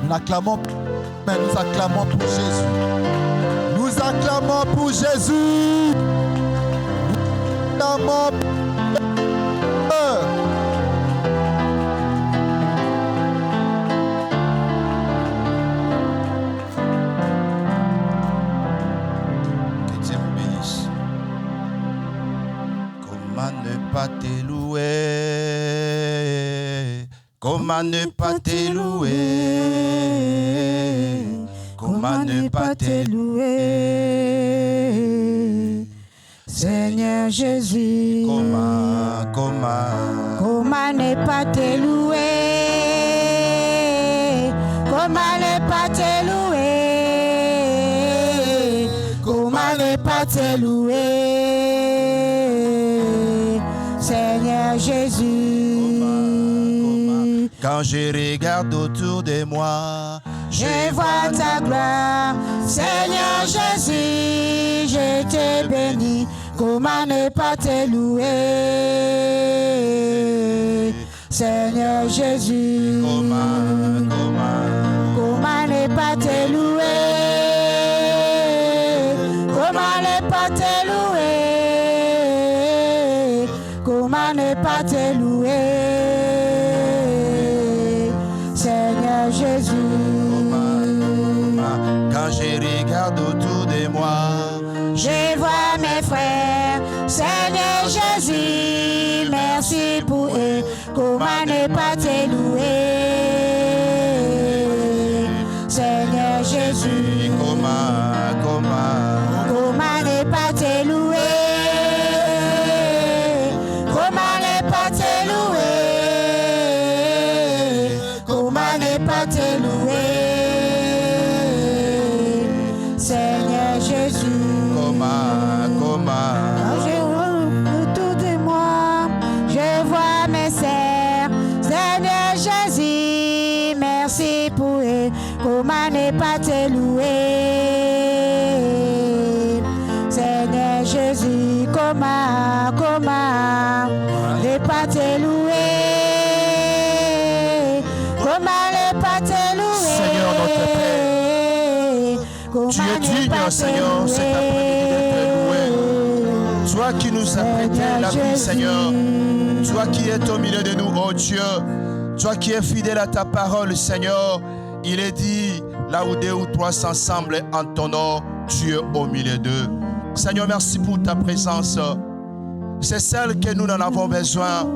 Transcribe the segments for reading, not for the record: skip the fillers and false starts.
l'acclamons, mais nous acclamons pour Jésus. Nous acclamons pour Jésus. Nous acclamons pour pas te louer, comment ne pas te louer, comment ne pas te louer, Seigneur Jésus, comment ne pas te louer, comment ne pas te louer, comment ne pas te louer. Seigneur Jésus, quand je regarde autour de moi, je vois ta gloire. Seigneur Jésus, je te bénis. Comment ne pas te louer? Seigneur Jésus, comment ne pas te louer? Comment ne pas te louer? Comment ne pas te louer, Seigneur Jésus? Quand je regarde autour de moi, je vois mes frères, Seigneur Jésus, merci pour eux. Comment ne pas te louer, Seigneur Jésus? Comment ne pas te louer? Te louer, Seigneur Jésus. Quand je vois autour de moi, je vois mes sœurs, Seigneur Jésus, merci pour eux. Comment ne pas te louer, Seigneur Jésus? Comment ne pas te louer? Seigneur notre Père, tu es digne, Seigneur, cet après-midi d'être loué. Toi qui nous as prêté la vie, Seigneur, toi qui es au milieu de nous, oh Dieu, toi qui es fidèle à ta parole, Seigneur, il est dit, là où 2 ou 3 s'assemblent en ton nom, tu es au milieu d'eux. Seigneur, merci pour ta présence. C'est celle que nous en avons besoin,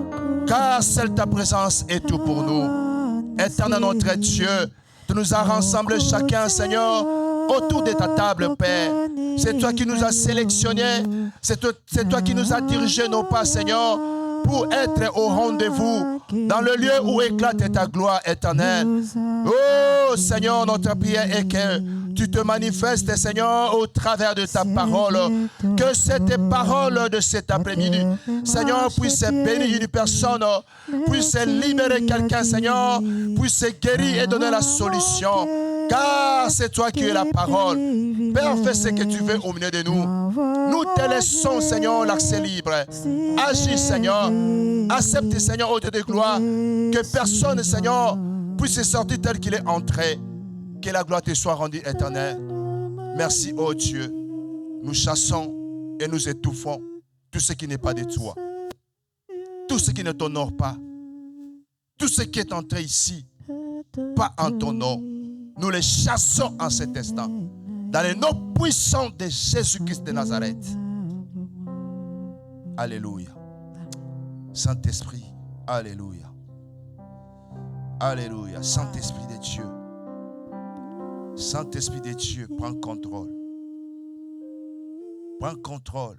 car seule ta présence est tout pour nous. Éternel notre Dieu, tu nous as rassemblés chacun, Seigneur, autour de ta table, Père. C'est toi qui nous as sélectionnés, c'est toi qui nous as dirigés, non pas, Seigneur, pour être au rendez-vous, dans le lieu où éclate ta gloire éternelle. Oh, Seigneur, notre prière est que tu te manifestes, Seigneur, au travers de ta parole. Que cette parole de cet après-midi, Seigneur, puisse bénir une personne, puisse libérer quelqu'un, Seigneur, puisse guérir et donner la solution. Car c'est toi qui es la parole. Père, fais ce que tu veux au milieu de nous. Nous te laissons, Seigneur, l'accès libre. Agis, Seigneur. Accepte, Seigneur, au Dieu de gloire, que personne, Seigneur, puisse sortir tel qu'il est entré. Que la gloire te soit rendue éternelle. Merci, oh Dieu. Nous chassons et nous étouffons tout ce qui n'est pas de toi. Tout ce qui ne t'honore pas. Tout ce qui est entré ici, pas en ton nom. Nous les chassons en cet instant. Dans le nom puissant de Jésus-Christ de Nazareth. Alléluia. Saint-Esprit, alléluia. Alléluia. Saint-Esprit de Dieu. Saint-Esprit de Dieu, prends contrôle. Prends contrôle.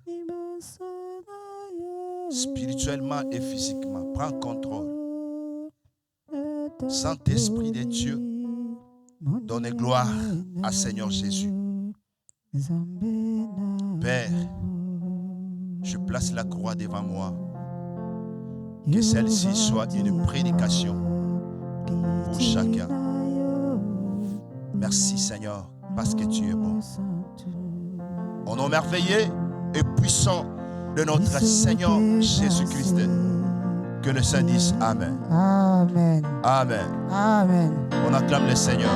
Spirituellement et physiquement, prends contrôle. Saint-Esprit de Dieu, donne gloire à Seigneur Jésus. Père, je place la croix devant moi. Que celle-ci soit une prédication pour chacun. Merci Seigneur, parce que tu es bon. Au nom merveilleux et puissant de notre Seigneur Jésus-Christ, Que le Saint dise Amen. Amen. Amen. Amen. On acclame le Seigneur.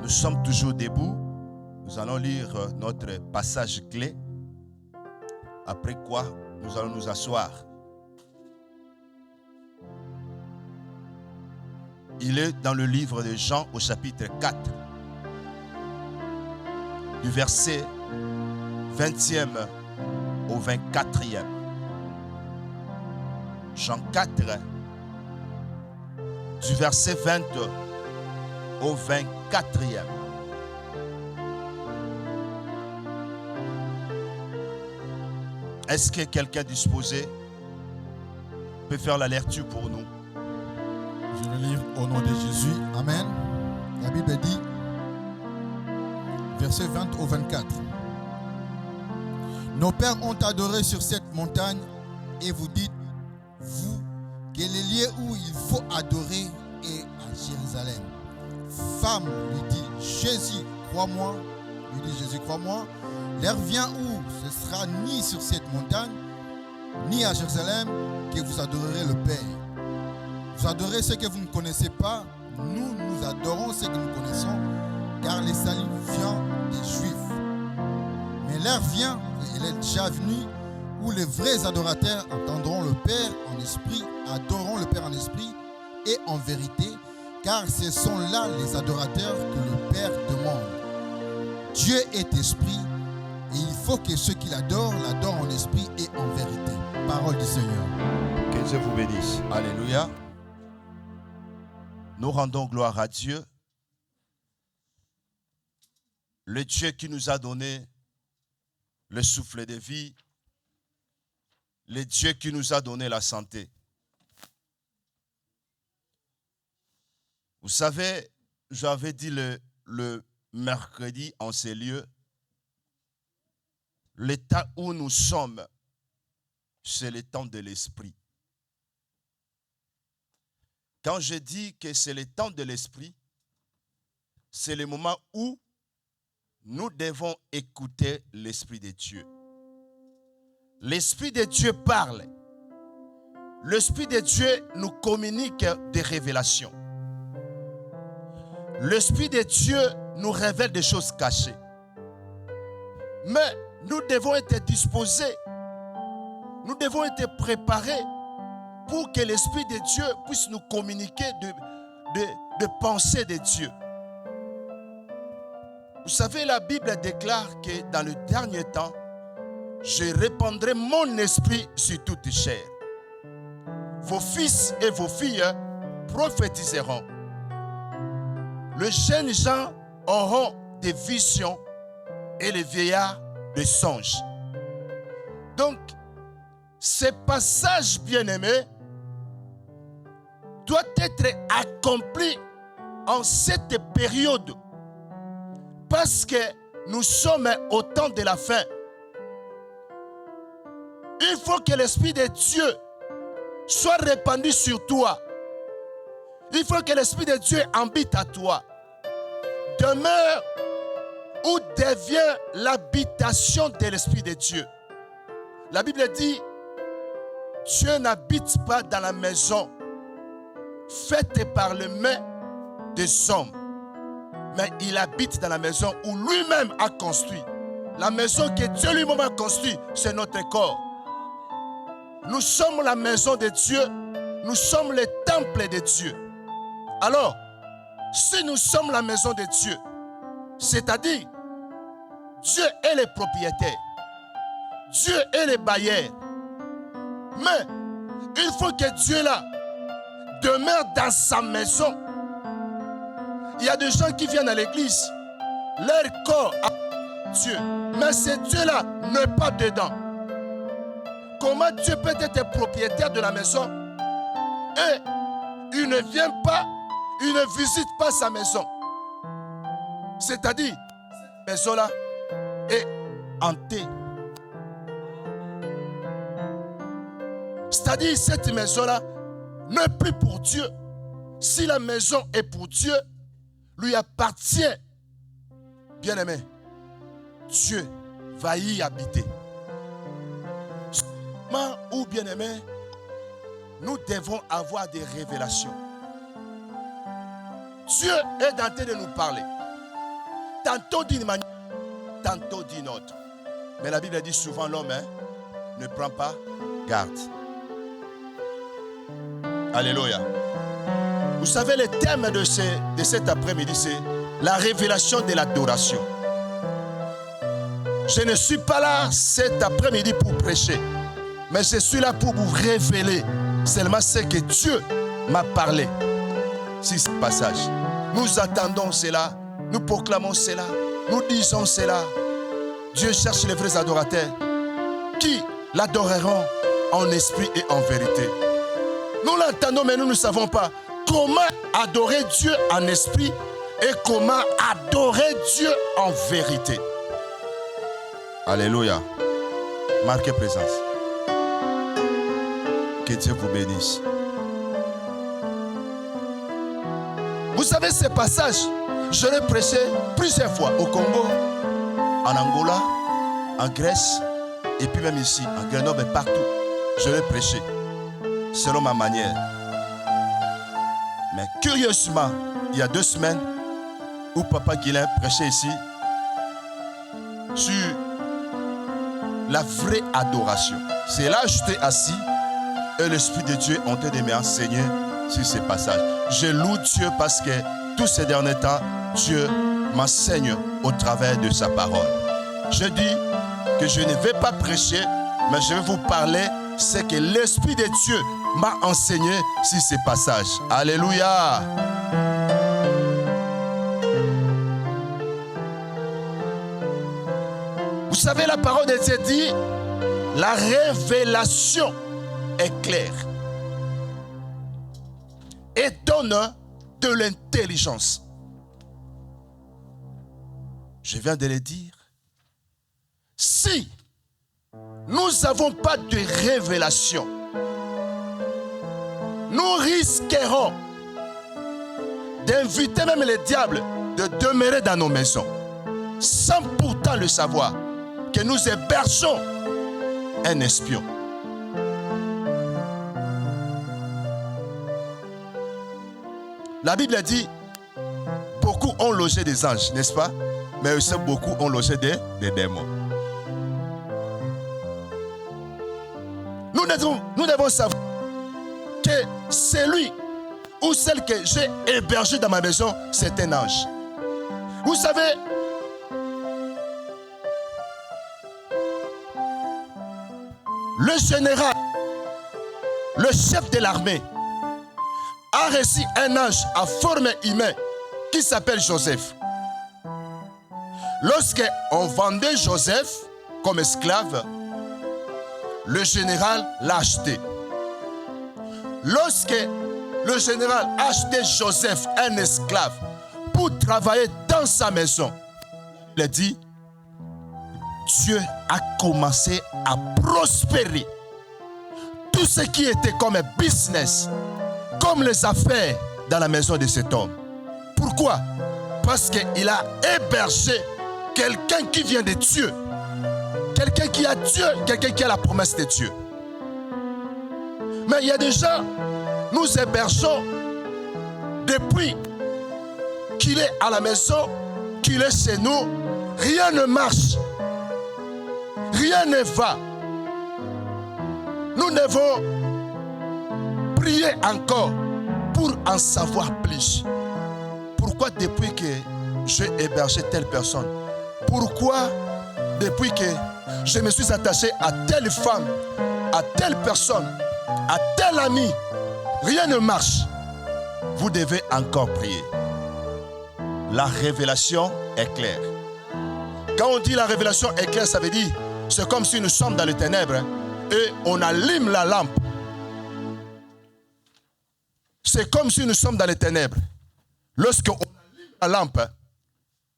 Nous sommes toujours debout. Nous allons lire notre passage clé. Après quoi, nous allons nous asseoir. Il est dans le livre de Jean au chapitre 4. Du verset 20e au 24e. Jean 4, du verset 20 au 24e. Est-ce que quelqu'un disposé peut faire la lecture pour nous? Je vais lire au nom de Jésus. Amen. La Bible dit, verset 20 au 24. Nos pères ont adoré sur cette montagne et vous dites, vous, que le lieu où il faut adorer est à Jérusalem. Femme, lui dit Jésus, crois-moi. Lui dit Jésus, crois-moi. L'heure vient où ce sera ni sur cette montagne, ni à Jérusalem que vous adorerez le Père. Vous adorez ce que vous ne connaissez pas. Nous, nous adorons ce que nous connaissons, car le salut vient des Juifs. Mais l'heure vient, et elle est déjà venue, où les vrais adorateurs entendront le Père en esprit, adoreront le Père en esprit et en vérité, car ce sont là les adorateurs que le Père demande. Dieu est esprit, et il faut que ceux qui l'adorent en esprit et en vérité. Parole du Seigneur. Que Dieu vous bénisse. Alléluia. Nous rendons gloire à Dieu, le Dieu qui nous a donné le souffle de vie, le Dieu qui nous a donné la santé. Vous savez, j'avais dit le mercredi en ces lieux, l'état où nous sommes, c'est le temps de l'esprit. Quand je dis que c'est le temps de l'esprit, c'est le moment où nous devons écouter l'Esprit de Dieu. L'Esprit de Dieu parle. L'Esprit de Dieu nous communique des révélations. L'Esprit de Dieu nous révèle des choses cachées. Mais nous devons être disposés. Nous devons être préparés pour que l'Esprit de Dieu puisse nous communiquer de pensées de Dieu. Vous savez, la Bible déclare que dans le dernier temps, je répandrai mon esprit sur toute chair. Vos fils et vos filles prophétiseront. Les jeunes gens auront des visions et les vieillards des songes. Donc, ce passage bien-aimé doit être accompli en cette période parce que nous sommes au temps de la fin. Il faut que l'Esprit de Dieu soit répandu sur toi. Il faut que l'Esprit de Dieu habite à toi. Demeure ou devient l'habitation de l'Esprit de Dieu. La Bible dit, Dieu n'habite pas dans la maison faite par les mains des hommes, mais il habite dans la maison où lui-même a construit. La maison que Dieu lui-même a construite, c'est notre corps. Nous sommes la maison de Dieu, nous sommes le temple de Dieu. Alors, si nous sommes la maison de Dieu, c'est-à-dire Dieu est le propriétaire, Dieu est le bailleur, mais il faut que Dieu là demeure dans sa maison. Il y a des gens qui viennent à l'église, leur corps a Dieu, mais ce Dieu-là n'est pas dedans. Comment Dieu peut être propriétaire de la maison et il ne vient pas, il ne visite pas sa maison? C'est-à-dire, cette maison-là est hantée. C'est-à-dire, cette maison-là n'est plus pour Dieu. Si la maison est pour Dieu, lui appartient. Bien-aimé, Dieu va y habiter. Seulement ou bien-aimé, nous devons avoir des révélations. Dieu est en train de nous parler. Tantôt d'une manière, tantôt d'une autre. Mais la Bible dit souvent l'homme ne prend pas garde. Alléluia. Vous savez, le thème de cet après-midi, c'est la révélation de l'adoration. Je ne suis pas là cet après-midi pour prêcher, mais je suis là pour vous révéler seulement ce que Dieu m'a parlé. Si ce passage, nous attendons cela, nous proclamons cela, nous disons cela. Dieu cherche les vrais adorateurs qui l'adoreront en esprit et en vérité. Nous l'entendons, mais nous ne savons pas comment adorer Dieu en esprit et comment adorer Dieu en vérité. Alléluia. Marquez présence. Que Dieu vous bénisse. Vous savez, ce passage, je l'ai prêché plusieurs fois au Congo, en Angola, en Grèce, et puis même ici, en Grenoble et partout. Je l'ai prêché selon ma manière. Mais curieusement, il y a 2 semaines, où Papa Guilain prêchait ici sur la vraie adoration. C'est là que j'étais assis et l'Esprit de Dieu est en train de m'enseigner sur ces passages. Je loue Dieu parce que tous ces derniers temps, Dieu m'enseigne au travers de sa parole. Je dis que je ne vais pas prêcher, mais je vais vous parler ce que l'Esprit de Dieu m'a enseigné sur ces passages. Alléluia. Vous savez, la parole de Dieu dit, la révélation est claire et donne de l'intelligence. Je viens de le dire. Si nous n'avons pas de révélation, nous risquerons d'inviter même le diable de demeurer dans nos maisons, sans pourtant le savoir, que nous hébergeons un espion. La Bible dit, beaucoup ont logé des anges, n'est-ce pas? Mais aussi beaucoup ont logé des démons. Nous devons savoir que celui ou celle que j'ai hébergé dans ma maison, c'est un ange. Vous savez, le général, le chef de l'armée, a reçu un ange à forme humaine qui s'appelle Joseph. Lorsqu'on vendait Joseph comme esclave, le général l'a acheté. Lorsque le général a acheté Joseph, un esclave, pour travailler dans sa maison, il a dit, Dieu a commencé à prospérer. Tout ce qui était comme un business, comme les affaires dans la maison de cet homme. Pourquoi? Parce qu'il a hébergé quelqu'un qui vient de Dieu. Quelqu'un qui a Dieu, quelqu'un qui a la promesse de Dieu. Mais il y a des gens, nous hébergeons depuis qu'il est à la maison, qu'il est chez nous, rien ne marche. Rien ne va. Nous devons prier encore pour en savoir plus. Pourquoi depuis que j'ai hébergé telle personne? Pourquoi depuis que je me suis attaché à telle femme, à telle personne, à tel ami, rien ne marche? Vous devez encore prier. La révélation est claire. Quand on dit la révélation est claire, ça veut dire c'est comme si nous sommes dans les ténèbres et on allume la lampe. C'est comme si nous sommes dans les ténèbres. Lorsqu'on allume la lampe,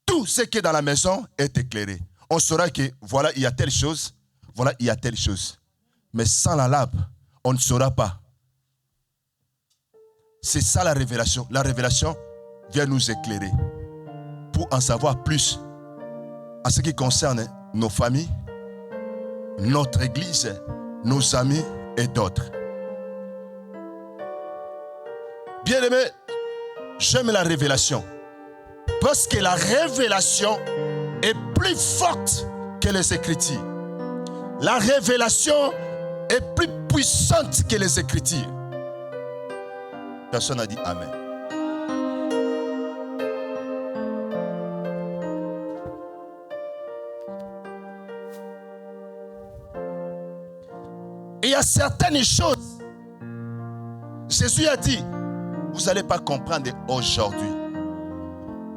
tout ce qui est dans la maison est éclairé. On saura que voilà, il y a telle chose, voilà, il y a telle chose. Mais sans la lampe, on ne saura pas. C'est ça la révélation. La révélation vient nous éclairer pour en savoir plus en ce qui concerne nos familles, notre église, nos amis et d'autres. Bien-aimés, j'aime la révélation. Parce que la révélation est plus forte que les Écritures. La révélation est plus puissante que les Écritures. Personne n'a dit Amen. Et il y a certaines choses, Jésus a dit, vous n'allez pas comprendre aujourd'hui.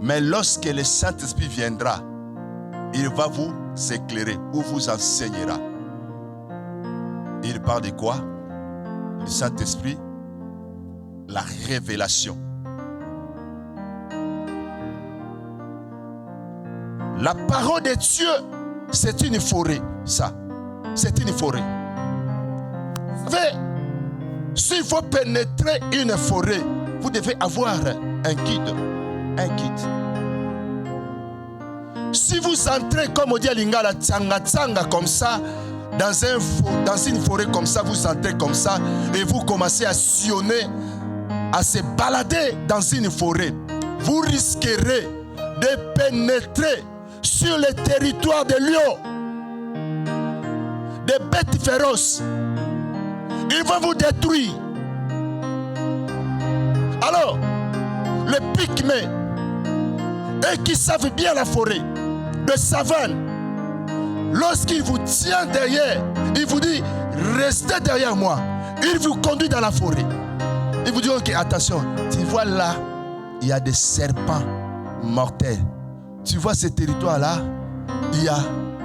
Mais lorsque le Saint-Esprit viendra, il va vous éclairer ou vous enseignera. Il parle de quoi? Le Saint-Esprit, la révélation. La parole de Dieu, c'est une forêt, ça. C'est une forêt. Vous savez, s'il faut pénétrer une forêt, vous devez avoir un guide. Un guide. Si vous entrez, comme on dit à Lingala, tsanga comme ça, dans une forêt comme ça, vous entrez comme ça, et vous commencez à sillonner, à se balader dans une forêt, vous risquerez de pénétrer sur le territoire des lions, des bêtes féroces. Ils vont vous détruire. Alors, les Pygmées, eux qui savent bien la forêt, de savane, lorsqu'il vous tient derrière, il vous dit, restez derrière moi. Il vous conduit dans la forêt. Il vous dit, ok, attention, tu vois là, il y a des serpents mortels. Tu vois ce territoire-là, il y a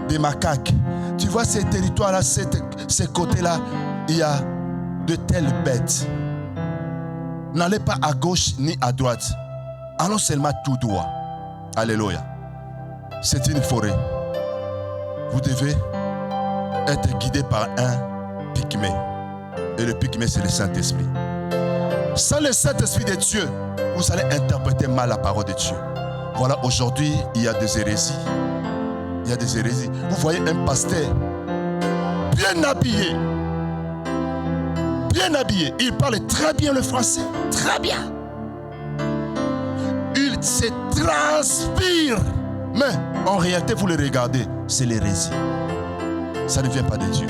des macaques. Tu vois ce territoire-là, ce côté-là, il y a de telles bêtes. N'allez pas à gauche ni à droite. Allons seulement tout droit. Alléluia. C'est une forêt. Vous devez être guidé par un pygmée. Et le pygmée, c'est le Saint-Esprit. Sans le Saint-Esprit de Dieu, vous allez interpréter mal la parole de Dieu. Voilà, aujourd'hui, il y a des hérésies. Il y a des hérésies. Vous voyez un pasteur bien habillé. Bien habillé. Il parle très bien le français. Très bien. Il se transpire. Mais en réalité, vous le regardez, c'est l'hérésie. Ça ne vient pas de Dieu.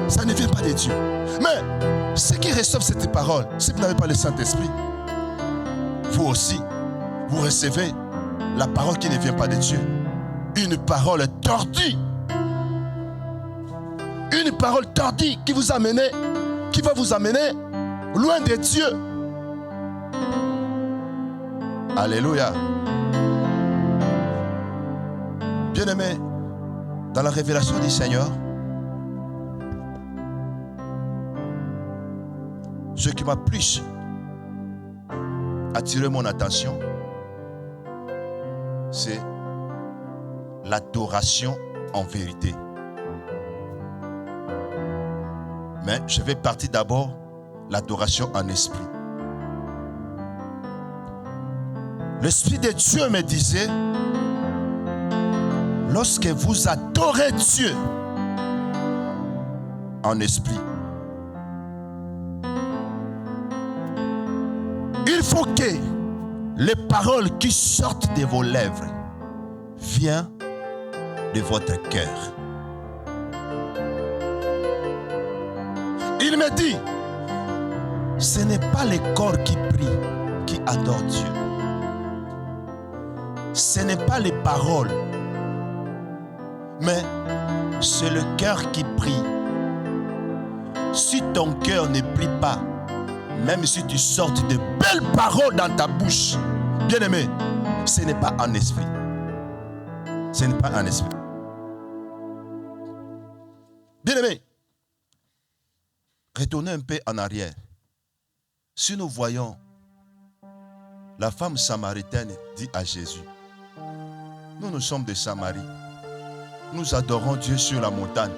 Ça ne vient pas de Dieu. Mais ceux qui reçoivent cette parole, si vous n'avez pas le Saint-Esprit, vous aussi, vous recevez la parole qui ne vient pas de Dieu. Une parole tordue. Une parole tordue qui va vous amener loin de Dieu. Alléluia. Bien-aimé, dans la révélation du Seigneur, ce qui m'a plus attiré mon attention, c'est l'adoration en vérité. Mais je vais partir d'abord l'adoration en esprit. L'Esprit de Dieu me disait, lorsque vous adorez Dieu en esprit, il faut que les paroles qui sortent de vos lèvres viennent de votre cœur. Il me dit, ce n'est pas le corps qui prie, qui adore Dieu. Ce n'est pas les paroles, mais c'est le cœur qui prie. Si ton cœur ne prie pas, même si tu sortes de belles paroles dans ta bouche, bien-aimé, ce n'est pas un esprit. Ce n'est pas un esprit. Bien-aimé, retournez un peu en arrière. Si nous voyons la femme samaritaine dit à Jésus, nous sommes de Samarie. Nous adorons Dieu sur la montagne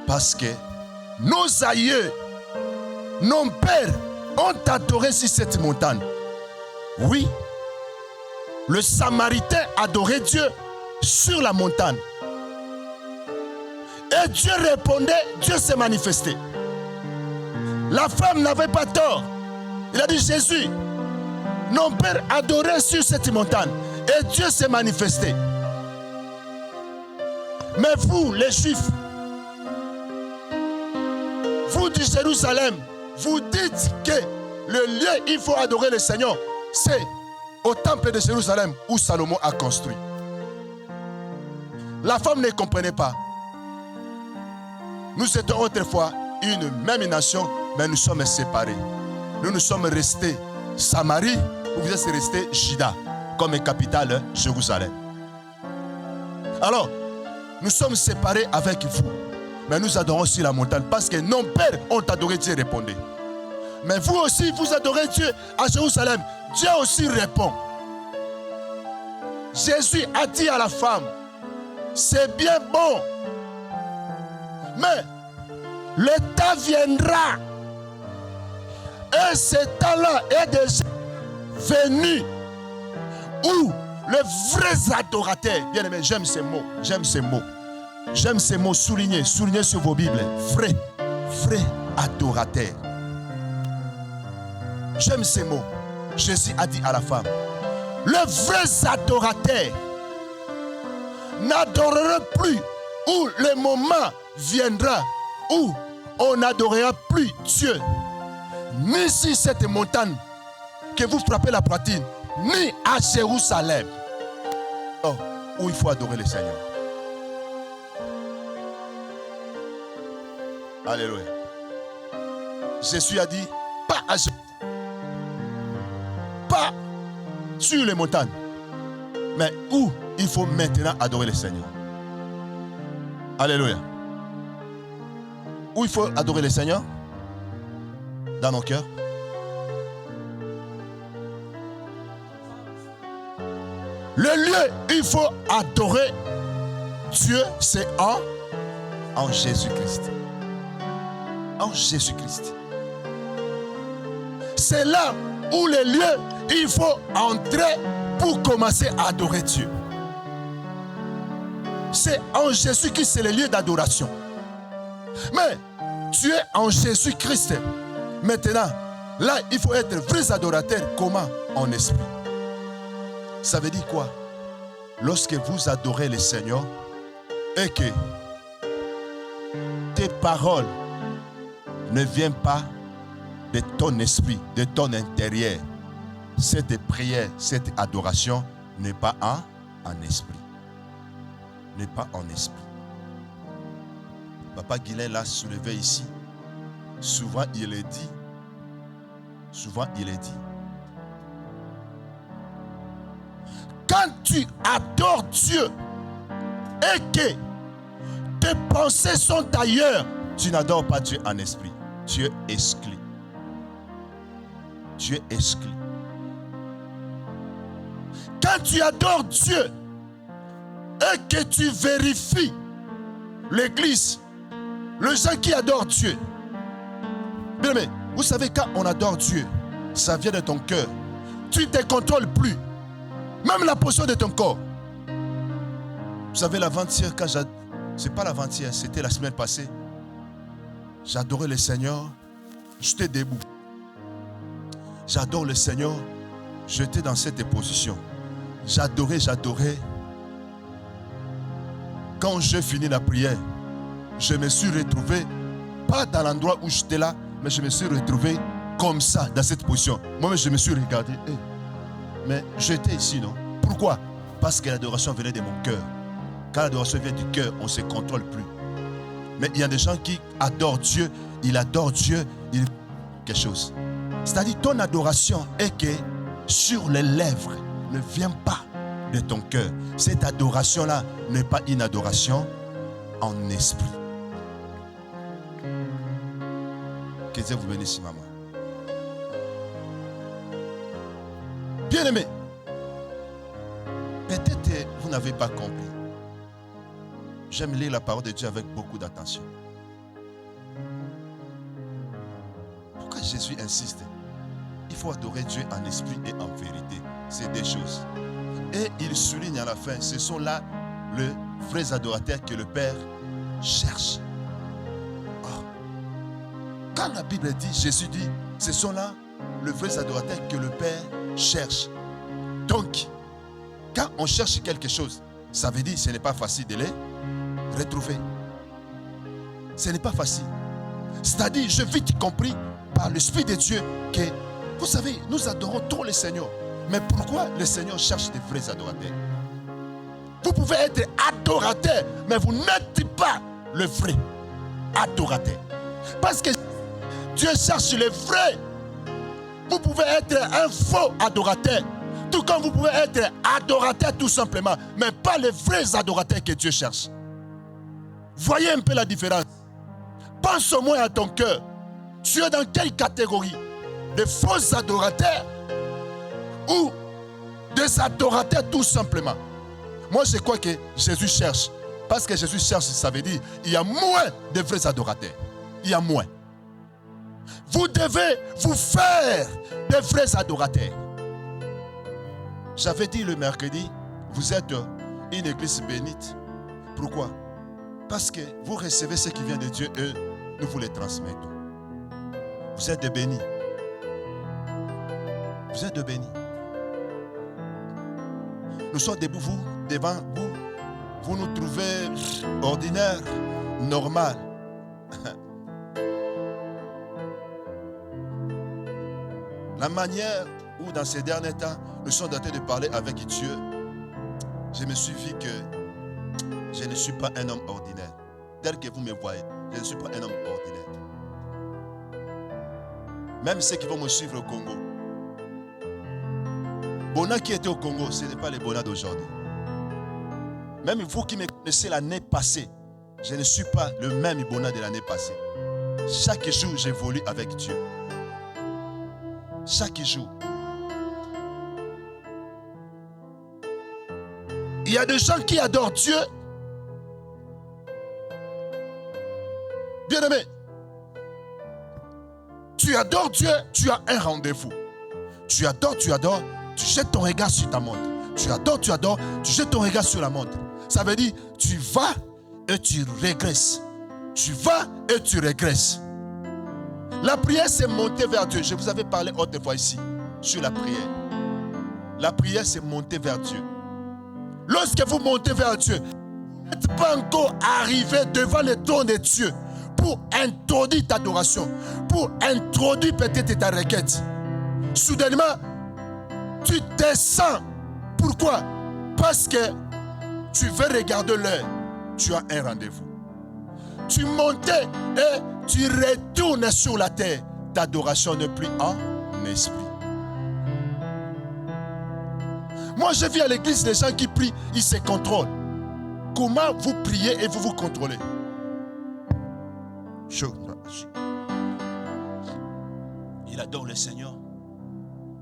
parce que nos aïeux, nos pères ont adoré sur cette montagne. Oui, le Samaritain adorait Dieu sur la montagne. Et Dieu répondait, Dieu s'est manifesté. La femme n'avait pas tort. Il a dit, Jésus, nos pères adoraient sur cette montagne. Et Dieu s'est manifesté. Mais vous, les Juifs, vous du Jérusalem, vous dites que le lieu où il faut adorer le Seigneur, c'est au temple de Jérusalem où Salomon a construit. La femme ne comprenait pas. Nous étions autrefois une même nation, mais nous sommes séparés. Nous sommes restés Samarie, vous êtes restés Juda, comme capitale Jérusalem. Alors, nous sommes séparés avec vous, mais nous adorons aussi la montagne parce que nos pères ont adoré Dieu, répondez. Mais vous aussi, vous adorez Dieu à Jérusalem. Dieu aussi répond. Jésus a dit à la femme, c'est bien bon, mais le temps viendra et ce temps-là est déjà venu où les vrais adorateurs, bien aimé, j'aime ces mots, j'aime ces mots, soulignez sur vos Bibles, vrais adorateurs. J'aime ces mots. Jésus a dit à la femme, les vrais adorateurs n'adoreront plus, où le moment viendra où on n'adorera plus Dieu, ni sur cette montagne que vous frappez la poitrine, ni à Jérusalem. Oh, où il faut adorer le Seigneur. Alléluia. Jésus a dit, pas à Jérusalem, pas sur les montagnes, mais où il faut maintenant adorer le Seigneur. Alléluia. Où il faut adorer le Seigneur? Dans nos cœurs. Le lieu où il faut adorer Dieu, c'est en Jésus-Christ. En Jésus-Christ. C'est là où le lieu il faut entrer pour commencer à adorer Dieu. C'est en Jésus-Christ, c'est le lieu d'adoration. Mais tu es en Jésus-Christ. Maintenant, là, il faut être vrais adorateurs. Comment? En esprit. Ça veut dire quoi? Lorsque vous adorez le Seigneur et que tes paroles ne viennent pas de ton esprit, de ton intérieur, cette prière, cette adoration n'est pas en esprit. N'est pas en esprit. Papa Guilain l'a soulevé ici. Souvent il est dit. Quand tu adores Dieu et que tes pensées sont ailleurs, tu n'adores pas Dieu en esprit. Tu es exclu. Tu es exclu. Quand tu adores Dieu et que tu vérifies l'église, les gens qui adorent Dieu. Bien aimé, vous savez, quand on adore Dieu, ça vient de ton cœur. Tu ne te contrôles plus. Même la position de ton corps. Vous savez, l'avant-hier, c'est pas l'avant-hier, c'était la semaine passée. J'adorais le Seigneur, j'étais debout. J'adore le Seigneur, j'étais dans cette position. J'adorais. Quand j'ai fini la prière, je me suis retrouvé, pas dans l'endroit où j'étais là, mais je me suis retrouvé comme ça, dans cette position. Moi-même, je me suis regardé. Mais j'étais ici, non? Pourquoi? Parce que l'adoration venait de mon cœur. Quand l'adoration vient du cœur, on ne se contrôle plus. Mais il y a des gens qui adorent Dieu, il adore Dieu, il fait quelque chose. C'est-à-dire, ton adoration est que sur les lèvres ne vient pas de ton cœur. Cette adoration-là n'est pas une adoration en esprit. Que Dieu vous bénisse, maman. Bien-aimé, peut-être vous n'avez pas compris. J'aime lire la parole de Dieu avec beaucoup d'attention. Pourquoi Jésus insiste? Il faut adorer Dieu en esprit et en vérité. C'est des choses. Et il souligne à la fin, ce sont là les vrais adorateurs que le Père cherche. Oh. Quand la Bible dit, Jésus dit, ce sont là les vrais adorateurs que le Père cherche. Donc, quand on cherche quelque chose, ça veut dire que ce n'est pas facile de les retrouver. Ce n'est pas facile. C'est-à-dire, j'ai vite compris par l'Esprit de Dieu que, vous savez, nous adorons trop le Seigneur. Mais pourquoi le Seigneur cherche des vrais adorateurs? Vous pouvez être adorateur, mais vous n'êtes pas le vrai adorateur. Parce que Dieu cherche le vrai. Vous pouvez être un faux adorateur, tout comme vous pouvez être adorateur tout simplement, mais pas les vrais adorateurs que Dieu cherche. Voyez un peu la différence. Pense au moins à ton cœur. Tu es dans quelle catégorie? Des faux adorateurs ou des adorateurs tout simplement? Moi, je crois que Jésus cherche. Parce que Jésus cherche, ça veut dire qu'il y a moins de vrais adorateurs. Il y a moins. Vous devez vous faire des vrais adorateurs. J'avais dit le mercredi, vous êtes une église bénite. Pourquoi? Parce que vous recevez ce qui vient de Dieu et nous vous les transmettons. Vous êtes de bénis. Vous êtes de bénis. Nous sommes debout, vous, devant vous. Vous nous trouvez ordinaire, normal. La manière où dans ces derniers temps, nous sommes en train de parler avec Dieu, je me suis dit que je ne suis pas un homme ordinaire. Tel que vous me voyez, je ne suis pas un homme ordinaire. Même ceux qui vont me suivre au Congo. Bona qui était au Congo, ce n'est pas le Bona d'aujourd'hui. Même vous qui me connaissez l'année passée, je ne suis pas le même Bona de l'année passée. Chaque jour, j'évolue avec Dieu. Chaque jour. Il y a des gens qui adorent Dieu. Bien-aimé, tu adores Dieu, tu as un rendez-vous. Tu adores, tu jettes ton regard sur ta montre. Tu adores, tu jettes ton regard sur la montre. Ça veut dire, tu vas et tu régresses. Tu vas et tu régresses. La prière, c'est monter vers Dieu. Je vous avais parlé autrefois ici, sur la prière. La prière, c'est monter vers Dieu. Lorsque vous montez vers Dieu, vous n'êtes pas encore arrivé devant le trône de Dieu pour introduire ta adoration, pour introduire peut-être ta requête. Soudainement, tu descends. Pourquoi? Parce que tu veux regarder l'heure. Tu as un rendez-vous. Tu montes et tu retournes sur la terre. Ta adoration n'est plus en esprit. Moi, je vis à l'église des gens qui prient, ils se contrôlent. Comment vous priez et vous vous contrôlez? Il adore le Seigneur.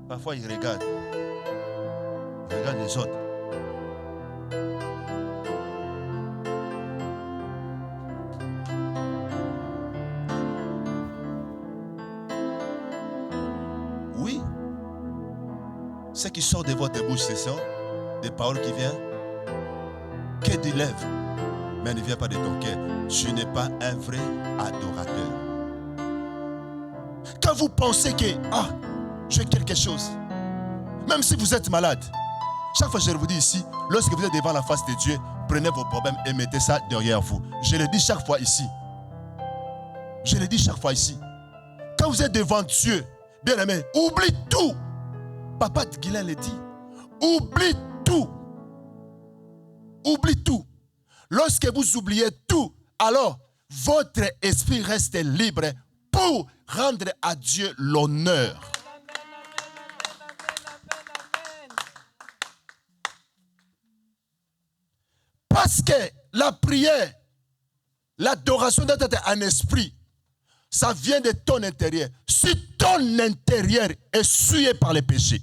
Parfois, il regarde. Il regarde les autres. Oui. Ce qui sort de votre bouche, ce sont des paroles qui viennent que des lèvres, mais ne vient pas de ton cœur. Tu n'es pas un vrai adorateur. Quand vous pensez que j'ai quelque chose, même si vous êtes malade, chaque fois que je vous dis ici, lorsque vous êtes devant la face de Dieu, prenez vos problèmes et mettez ça derrière vous. Je le dis chaque fois ici. Je le dis chaque fois ici. Quand vous êtes devant Dieu, bien aimé, oublie tout. Papa Guilain le dit. Oublie tout. Oublie tout. Lorsque vous oubliez tout, alors votre esprit reste libre pour rendre à Dieu l'honneur. Parce que la prière, l'adoration doit être un esprit. Ça vient de ton intérieur. Si ton intérieur est souillé par les péchés.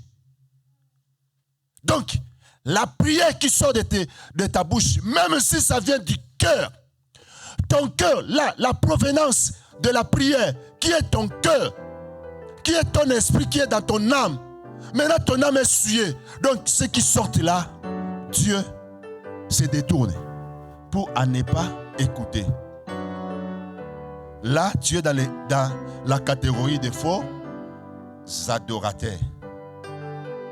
Donc, la prière qui sort de ta bouche, même si ça vient du cœur, ton cœur, là, la provenance de la prière, qui est ton cœur, qui est ton esprit, qui est dans ton âme. Maintenant, ton âme est souillée. Donc, ce qui sort là, Dieu se détourne pour à ne pas écouter. Là, tu es dans la catégorie des faux adorateurs.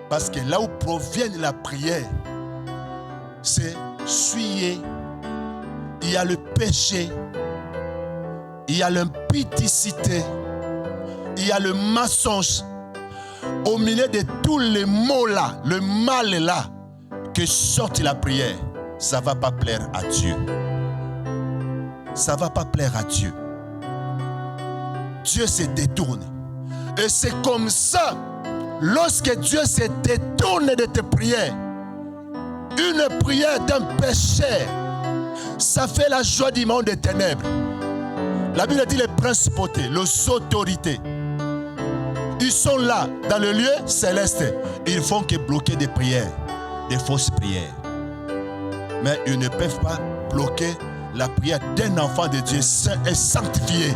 Parce que là où provient la prière, c'est suyer. Il y a le péché, il y a l'impudicité, il y a le mensonge. Au milieu de tous les mots là, le mal là, que sorte la prière, ça ne va pas plaire à Dieu. Ça ne va pas plaire à Dieu. Dieu se détourne. Et c'est comme ça, lorsque Dieu se détourne de tes prières, une prière d'un pécheur, ça fait la joie du monde des ténèbres. La Bible dit les principautés, les autorités. Ils sont là, dans le lieu céleste. Ils font que bloquer des prières, des fausses prières. Mais ils ne peuvent pas bloquer la prière d'un enfant de Dieu saint et sanctifié.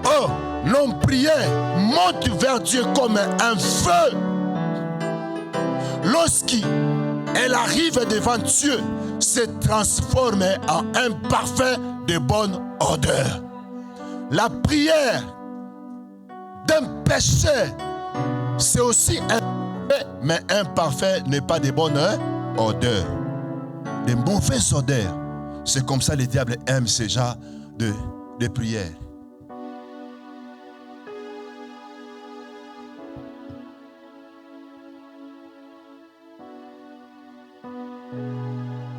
Oh, nos prières montent vers Dieu comme un feu. Lorsqu'elle arrive devant Dieu, se transforme en un parfum de bonne odeur. La prière d'un pécheur, c'est aussi un parfum, mais un parfum n'est pas de bonne odeur. De mauvaises odeurs. C'est comme ça que le diable aime ce genre de prière.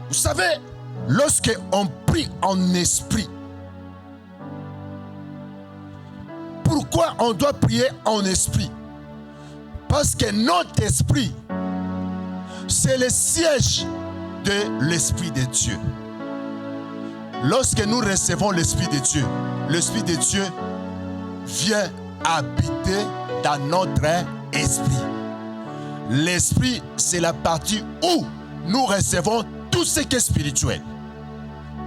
Vous savez, lorsqu'on prie en esprit, pourquoi on doit prier en esprit? Parce que notre esprit, c'est le siège de l'Esprit de Dieu. Lorsque nous recevons l'Esprit de Dieu vient habiter dans notre esprit. L'esprit, c'est la partie où nous recevons tout ce qui est spirituel.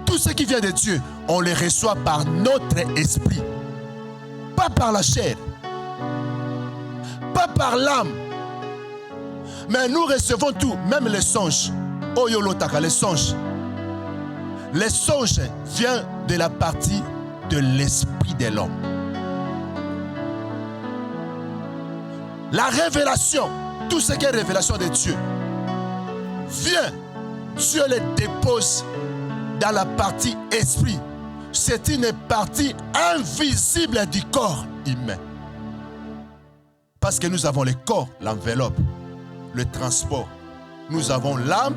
Tout ce qui vient de Dieu, on le reçoit par notre esprit. Pas par la chair, pas par l'âme, mais nous recevons tout, même les songes. Oyolotaka, les songes. Les songes viennent de la partie de l'esprit de l'homme. La révélation, tout ce qui est révélation de Dieu, vient, Dieu les dépose dans la partie esprit. C'est une partie invisible du corps humain. Parce que nous avons le corps, l'enveloppe, le transport. Nous avons l'âme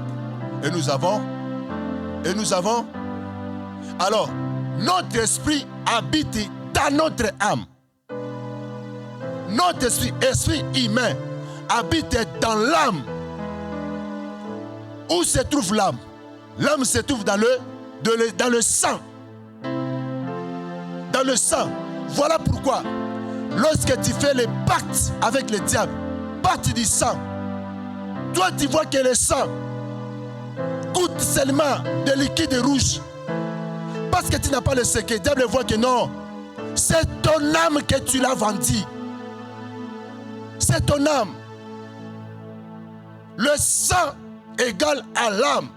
et nous avons. Alors, notre esprit habite dans notre âme. Notre esprit humain, habite dans l'âme. Où se trouve l'âme? L'âme se trouve dans le sang. Dans le sang. Voilà pourquoi, lorsque tu fais le pacte avec le diable, pacte du sang, toi tu vois que le sang coûte seulement de liquide rouge. Parce que tu n'as pas le secret. Le diable voit que non, c'est ton âme que tu l'as vendu. C'est ton âme. Le sang égale à l'âme.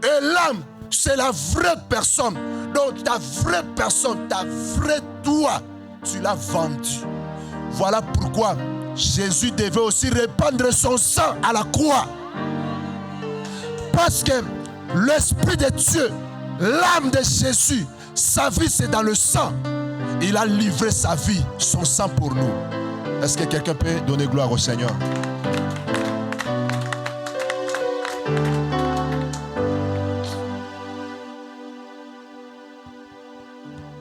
Et l'âme, c'est la vraie personne. Donc ta vraie personne, ta vraie toi, tu l'as vendue. Voilà pourquoi Jésus devait aussi répandre son sang à la croix. Parce que l'Esprit de Dieu, l'âme de Jésus, sa vie c'est dans le sang. Il a livré sa vie, son sang pour nous. Est-ce que quelqu'un peut donner gloire au Seigneur?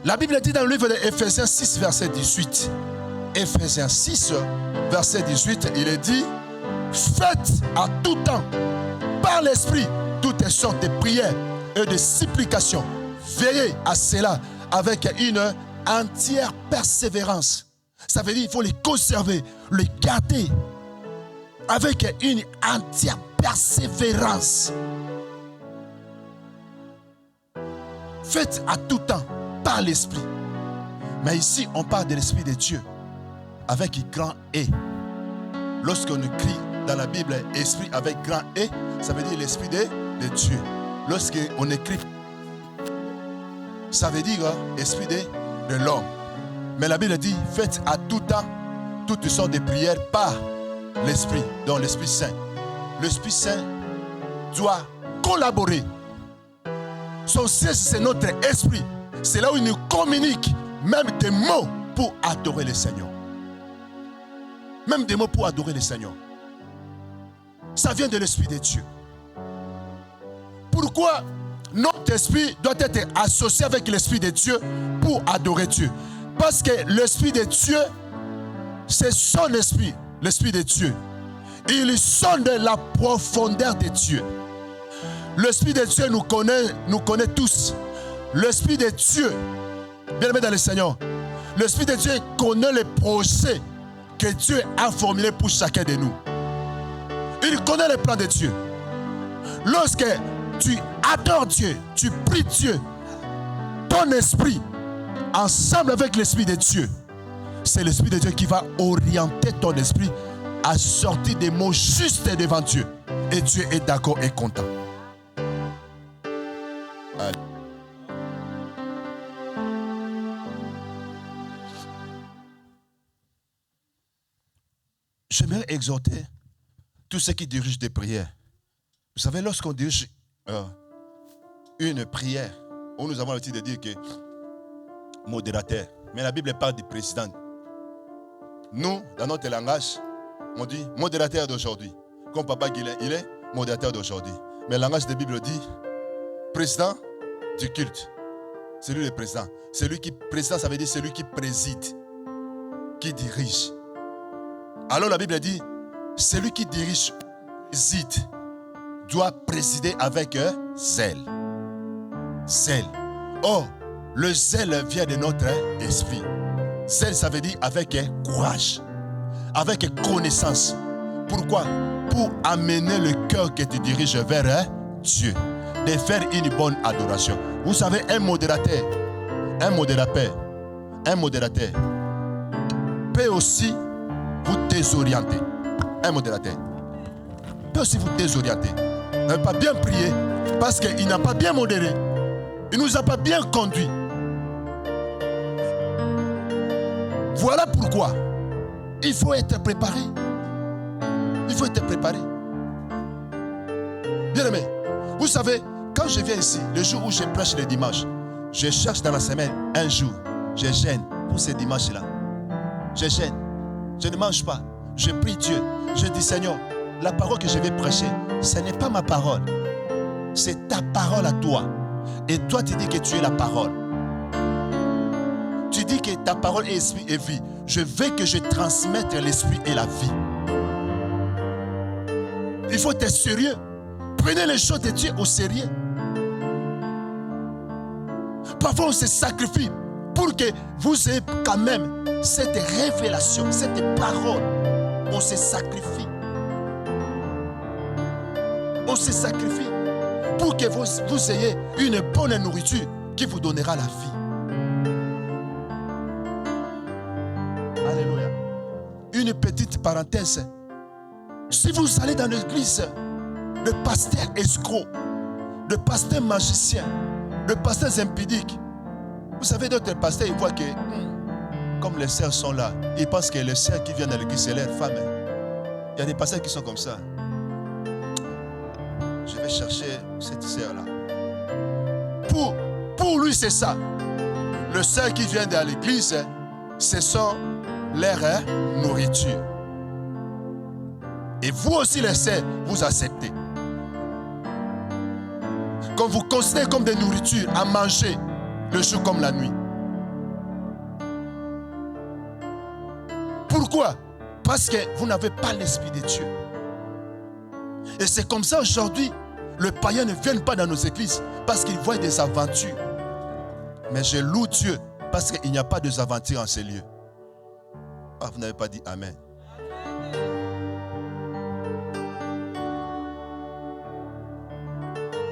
La Bible dit dans le livre d'Éphésiens 6, verset 18. Éphésiens 6, verset 18, il est dit: faites à tout temps, par l'Esprit, toutes sortes de prières et de supplications. Veillez à cela avec une entière persévérance. Ça veut dire qu'il faut les conserver, les garder avec une entière persévérance. Faites à tout temps par l'Esprit. Mais ici, on parle de l'Esprit de Dieu avec un grand « et ». Lorsqu'on écrit dans la Bible, esprit avec grand E, ça veut dire l'esprit de Dieu. Lorsqu'on écrit, ça veut dire esprit de l'homme. Mais la Bible dit, faites à tout temps toutes sortes de prières par l'esprit, donc l'Esprit Saint. L'Esprit Saint doit collaborer. Son siège, c'est notre esprit. C'est là où il nous communique même des mots pour adorer le Seigneur. Même des mots pour adorer le Seigneur. Ça vient de l'Esprit de Dieu. Pourquoi notre esprit doit être associé avec l'Esprit de Dieu pour adorer Dieu? Parce que l'Esprit de Dieu, c'est son esprit, l'Esprit de Dieu. Il sonde la profondeur de Dieu. L'Esprit de Dieu nous connaît tous. L'Esprit de Dieu, bien aimé dans le Seigneur, l'Esprit de Dieu connaît les projets que Dieu a formulés pour chacun de nous. Il connaît les plans de Dieu. Lorsque tu adores Dieu, tu pries Dieu, ton esprit, ensemble avec l'Esprit de Dieu, c'est l'Esprit de Dieu qui va orienter ton esprit à sortir des mots justes devant Dieu. Et Dieu est d'accord et content. Allez. J'aimerais exhorter tous ceux qui dirigent des prières. Vous savez, lorsqu'on dirige une prière, où nous avons l'habitude de dire que modérateur, mais la Bible parle du président. Nous, dans notre langage, on dit modérateur d'aujourd'hui. Comme Papa Guilain, il est modérateur d'aujourd'hui. Mais le langage de la Bible dit président du culte. C'est lui le président. Président, ça veut dire celui qui préside, qui dirige. Alors la Bible dit, celui qui dirige, préside, doit présider avec zèle. Zèle. Or, le zèle vient de notre esprit. Zèle, ça veut dire avec courage, avec connaissance. Pourquoi? Pour amener le cœur que tu diriges vers Dieu, de faire une bonne adoration. Vous savez, un modérateur peut aussi vous désorienter. Un modérateur peut aussi vous désorienter. Il n'a pas bien prié parce qu'il n'a pas bien modéré. Il ne nous a pas bien conduit. Voilà pourquoi il faut être préparé. Il faut être préparé. Bien aimé, vous savez, quand je viens ici, le jour où je prêche le dimanche, je cherche dans la semaine un jour. Je gêne pour ce dimanche-là. Je gêne. Je ne mange pas. Je prie Dieu. Je dis, Seigneur, la parole que je vais prêcher, ce n'est pas ma parole. C'est ta parole à toi. Et toi, tu dis que tu es la parole. Tu dis que ta parole est esprit et vie. Je veux que je transmette l'esprit et la vie. Il faut être sérieux. Prenez les choses de Dieu au sérieux. Parfois, on se sacrifie pour que vous ayez quand même cette révélation, cette parole. On se sacrifie. On se sacrifie pour que vous ayez une bonne nourriture qui vous donnera la vie. Alléluia. Une petite parenthèse. Si vous allez dans l'église, le pasteur escroc, le pasteur magicien, le pasteur impudique, vous savez, d'autres pasteurs, ils voient que, comme les sœurs sont là, ils pensent que les sœurs qui viennent à l'église, c'est leurs femmes. Il y a des pasteurs qui sont comme ça. Je vais chercher cette sœur-là. Pour lui, c'est ça. Les sœurs qui viennent à l'église, ce sont leur nourriture. Et vous aussi, les sœurs, vous acceptez. Quand vous considérez comme des nourritures à manger le jour comme la nuit. Pourquoi? Parce que vous n'avez pas l'esprit de Dieu. Et c'est comme ça aujourd'hui, les païens ne viennent pas dans nos églises parce qu'ils voient des aventures. Mais je loue Dieu parce qu'il n'y a pas de aventures en ces lieux. Ah, vous n'avez pas dit Amen.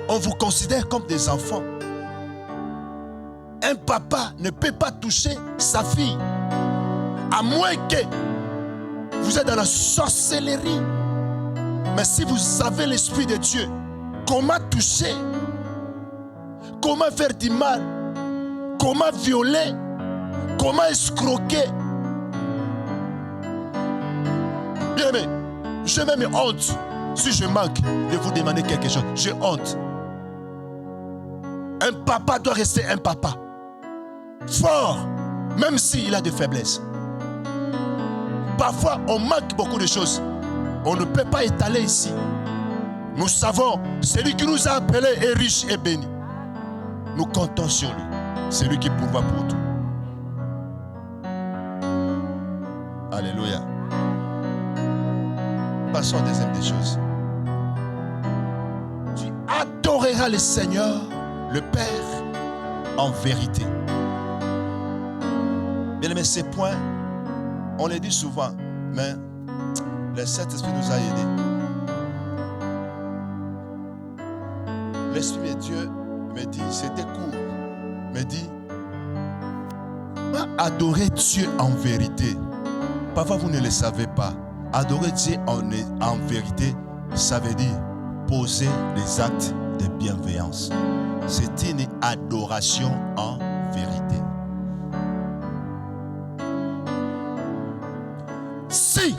On vous considère comme des enfants. Un papa ne peut pas toucher sa fille, à moins que vous êtes dans la sorcellerie. Mais si vous avez l'Esprit de Dieu, comment toucher? Comment faire du mal? Comment violer? Comment escroquer? Bien aimé, j'ai même honte si je manque de vous demander quelque chose. J'ai honte. Un papa doit rester un papa. Fort, même s'il a des faiblesses. Parfois, on manque beaucoup de choses. On ne peut pas étaler ici. Nous savons, celui qui nous a appelés est riche et béni. Nous comptons sur lui. C'est lui qui pourvoit pour tout. Alléluia. Passons à la deuxième des choses. Tu adoreras le Seigneur, le Père, en vérité. Bien aimé, ces points, on les dit souvent, mais le Saint-Esprit nous a aidés. L'Esprit de Dieu me dit, c'était court, me dit, adorer Dieu en vérité. Parfois vous ne le savez pas. Adorer Dieu en vérité, ça veut dire poser des actes de bienveillance. C'est une adoration en vérité. Si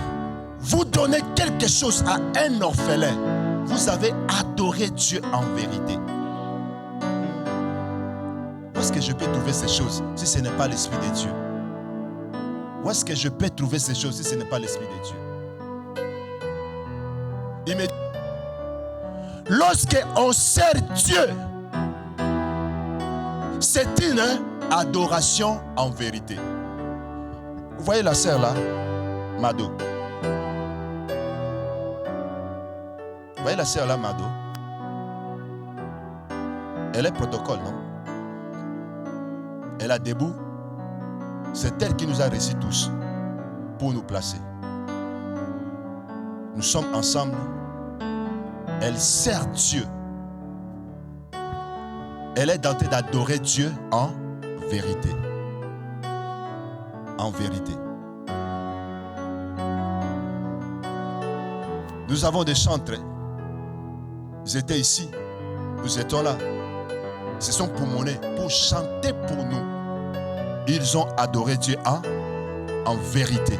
vous donnez quelque chose à un orphelin, vous avez adoré Dieu en vérité. Où est-ce que je peux trouver ces choses si ce n'est pas l'Esprit de Dieu? Où est-ce que je peux trouver ces choses si ce n'est pas l'Esprit de Dieu? Il me dit, lorsqu'on sert Dieu, c'est une adoration en vérité. Vous voyez la sœur là, Mado. Vous voyez la sœur là, Mado? Elle est protocole, non? Elle a debout. C'est elle qui nous a réussi tous pour nous placer. Nous sommes ensemble. Elle sert Dieu. Elle est tentée d'adorer Dieu en vérité. En vérité. Nous avons des chantres. Ils étaient ici. Nous étions là. Ils se sont poumonés pour chanter pour nous. Ils ont adoré Dieu en vérité.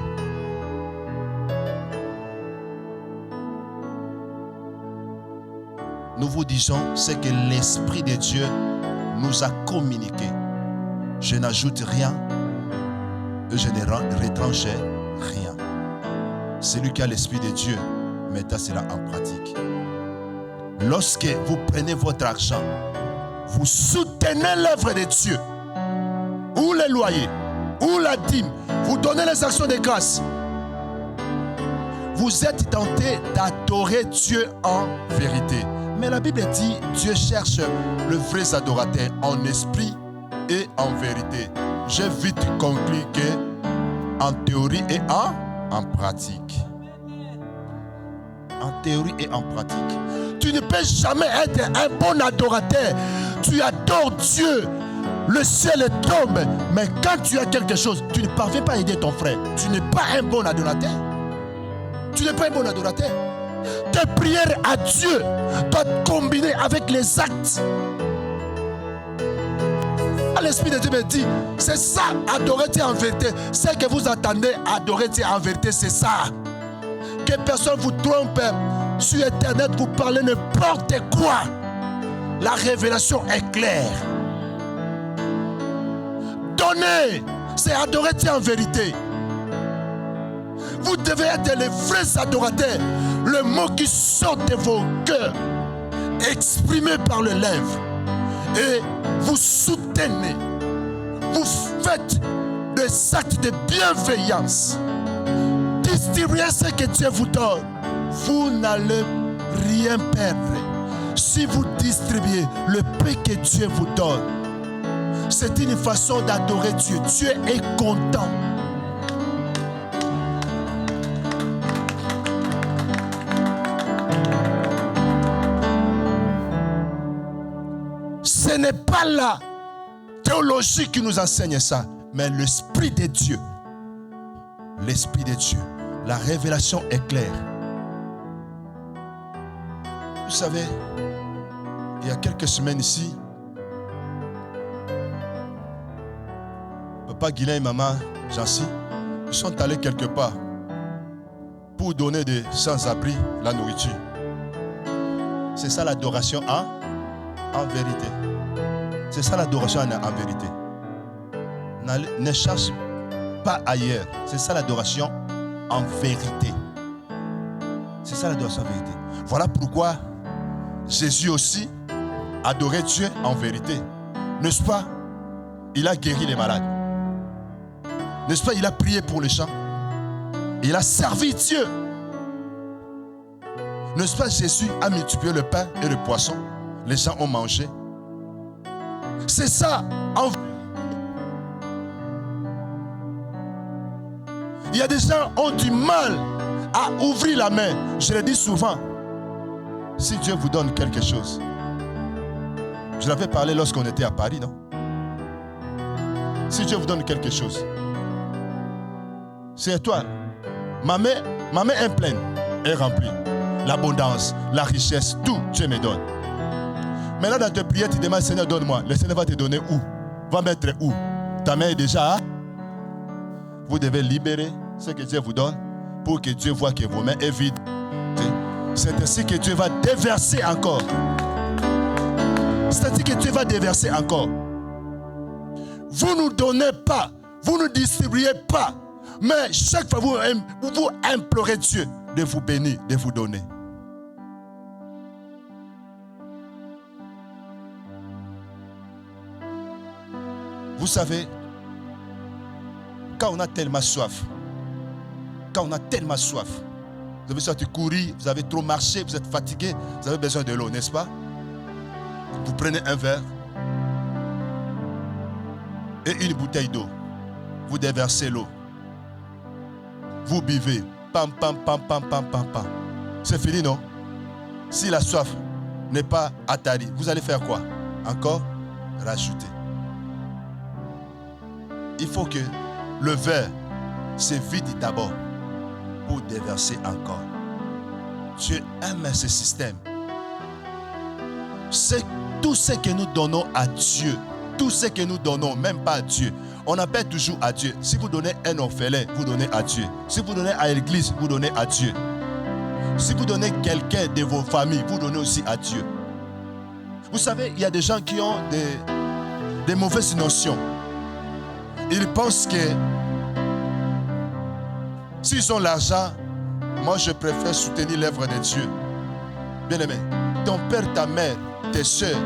Nous vous disons ce que l'Esprit de Dieu nous a communiqué. Je n'ajoute rien et je ne retranche rien. Celui qui a l'Esprit de Dieu mettra cela en pratique. Lorsque vous prenez votre argent, vous soutenez l'œuvre de Dieu, ou les loyers, ou la dîme, vous donnez les actions de grâce. Vous êtes tenté d'adorer Dieu en vérité. Mais la Bible dit, Dieu cherche le vrai adorateur en esprit et en vérité. J'ai vite conclu que en théorie et en pratique. En théorie et en pratique. Tu ne peux jamais être un bon adorateur. Tu adores Dieu. Le ciel tombe. Mais quand tu as quelque chose, tu ne parviens pas à aider ton frère. Tu n'es pas un bon adorateur. Tu n'es pas un bon adorateur. Tes prières à Dieu doivent combiner avec les actes. L'Esprit de Dieu me dit, c'est ça, adorer Dieu en vérité. Ce que vous attendez, adorer Dieu en vérité, c'est ça. Que personne vous trompe sur Internet, vous parlez n'importe quoi. La révélation est claire. Donner, c'est adorer Dieu en vérité. Vous devez être les vrais adorateurs. Le mot qui sort de vos cœurs, exprimé par les lèvres. Et vous soutenez. Vous faites des actes de bienveillance. Distribuez ce que Dieu vous donne. Vous n'allez rien perdre. Si vous distribuez le peu que Dieu vous donne, c'est une façon d'adorer Dieu. Dieu est content. Ce n'est pas la théologie qui nous enseigne ça, mais l'Esprit de Dieu. L'Esprit de Dieu. La révélation est claire. Vous savez, il y a quelques semaines ici, papa Guilain et maman Jancy, ils sont allés quelque part pour donner des sans-abri la nourriture. C'est ça l'adoration en vérité. C'est ça l'adoration en vérité. Ne cherche pas ailleurs. C'est ça l'adoration en vérité. C'est ça l'adoration en vérité. Voilà pourquoi Jésus aussi adorait Dieu en vérité. N'est-ce pas? Il a guéri les malades. N'est-ce pas? Il a prié pour les gens. Il a servi Dieu. N'est-ce pas? Jésus a multiplié le pain et le poisson. Les gens ont mangé. C'est ça. Il y a des gens qui ont du mal à ouvrir la main. Je le dis souvent. Si Dieu vous donne quelque chose. Je l'avais parlé lorsqu'on était à Paris, non? Si Dieu vous donne quelque chose. C'est toi. Ma main est pleine, est remplie. L'abondance, la richesse, tout Dieu me donne. Maintenant dans tes prières, tu demandes, Seigneur, donne-moi. Le Seigneur va te donner où? Va mettre où? Ta main est déjà. Vous devez libérer ce que Dieu vous donne pour que Dieu voit que vos mains sont vides. C'est ainsi que Dieu va déverser encore. C'est ainsi que Dieu va déverser encore. Vous ne nous donnez pas, vous ne distribuez pas. Mais chaque fois, vous implorez Dieu de vous bénir, de vous donner. Vous savez, quand on a tellement soif, vous avez sorti courir, vous avez trop marché, vous êtes fatigué, vous avez besoin de l'eau, n'est-ce pas? Vous prenez un verre et une bouteille d'eau. Vous déversez l'eau. Vous buvez. Pam, pam, pam, pam, pam, pam, pam. C'est fini, non? Si la soif n'est pas attarie, vous allez faire quoi? Encore rajouter. Il faut que le verre se vide d'abord pour déverser encore. Dieu aime ce système. C'est tout ce que nous donnons à Dieu. Tout ce que nous donnons, même pas à Dieu. On appelle toujours à Dieu. Si vous donnez un orphelin, vous donnez à Dieu. Si vous donnez à l'église, vous donnez à Dieu. Si vous donnez quelqu'un de vos familles, vous donnez aussi à Dieu. Vous savez, il y a des gens qui ont des mauvaises notions. Ils pensent que s'ils ont l'argent, moi je préfère soutenir l'œuvre de Dieu. Bien aimé, ton père, ta mère, tes soeurs,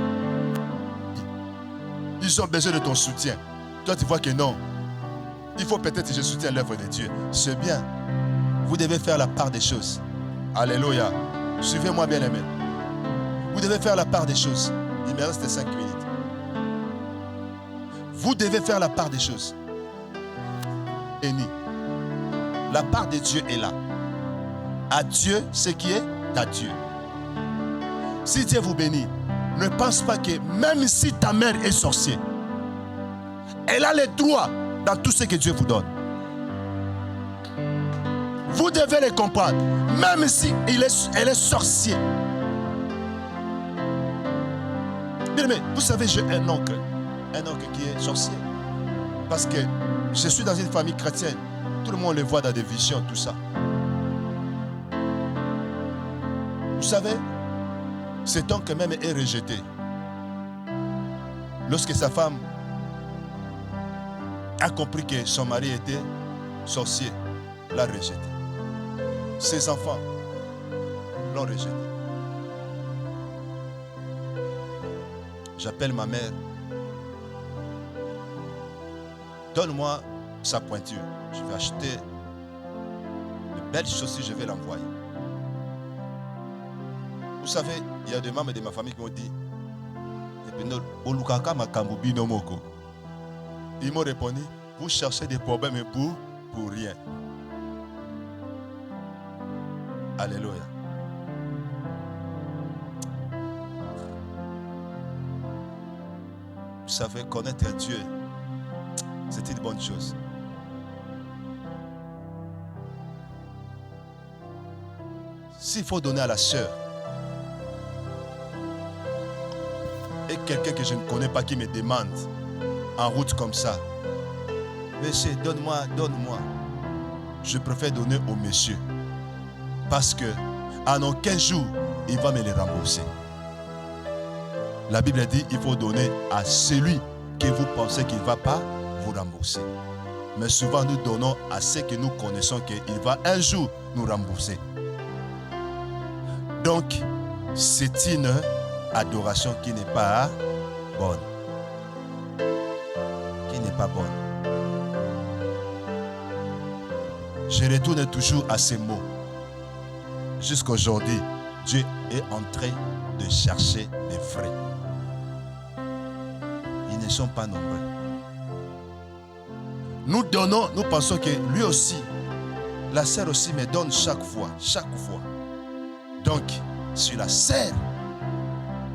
ils ont besoin de ton soutien. Toi tu vois que non. Il faut peut-être que je soutienne l'œuvre de Dieu. C'est bien. Vous devez faire la part des choses. Alléluia. Suivez-moi, bien aimé. Vous devez faire la part des choses. Il me reste 5 minutes. Vous devez faire la part des choses. Béni. La part de Dieu est là. À Dieu, ce qui est à Dieu. Si Dieu vous bénit, ne pense pas que même si ta mère est sorcière, elle a le droit dans tout ce que Dieu vous donne. Vous devez le comprendre. Même si elle est sorcière. Bien aimé, vous savez, j'ai un oncle qui est sorcier. Parce que je suis dans une famille chrétienne. Tout le monde le voit dans des visions, tout ça. Vous savez, cet oncle même est rejeté. Lorsque sa femme a compris que son mari était sorcier, l'a rejeté. Ses enfants l'ont rejeté. J'appelle ma mère. Donne-moi sa pointure. Je vais acheter de belles chaussures, je vais l'envoyer. Vous savez, il y a des membres de ma famille qui m'ont dit, ils m'ont répondu, vous cherchez des problèmes pour rien. Alléluia. Vous savez, connaître Dieu, c'est une bonne chose. S'il faut donner à la sœur, quelqu'un que je ne connais pas qui me demande en route comme ça, monsieur, donne-moi, donne-moi. Je préfère donner au monsieur. Parce que en aucun jour, il va me les rembourser. La Bible dit il faut donner à celui que vous pensez qu'il ne va pas vous rembourser. Mais souvent, nous donnons à ceux que nous connaissons qu'il va un jour nous rembourser. Donc, c'est une adoration qui n'est pas bonne. Qui n'est pas bonne. Je retourne toujours à ces mots. Jusqu'aujourd'hui, Dieu est en train de chercher des frais. Ils ne sont pas nombreux. Nous donnons, nous pensons que lui aussi, la sœur aussi me donne chaque fois. Donc, si la sœur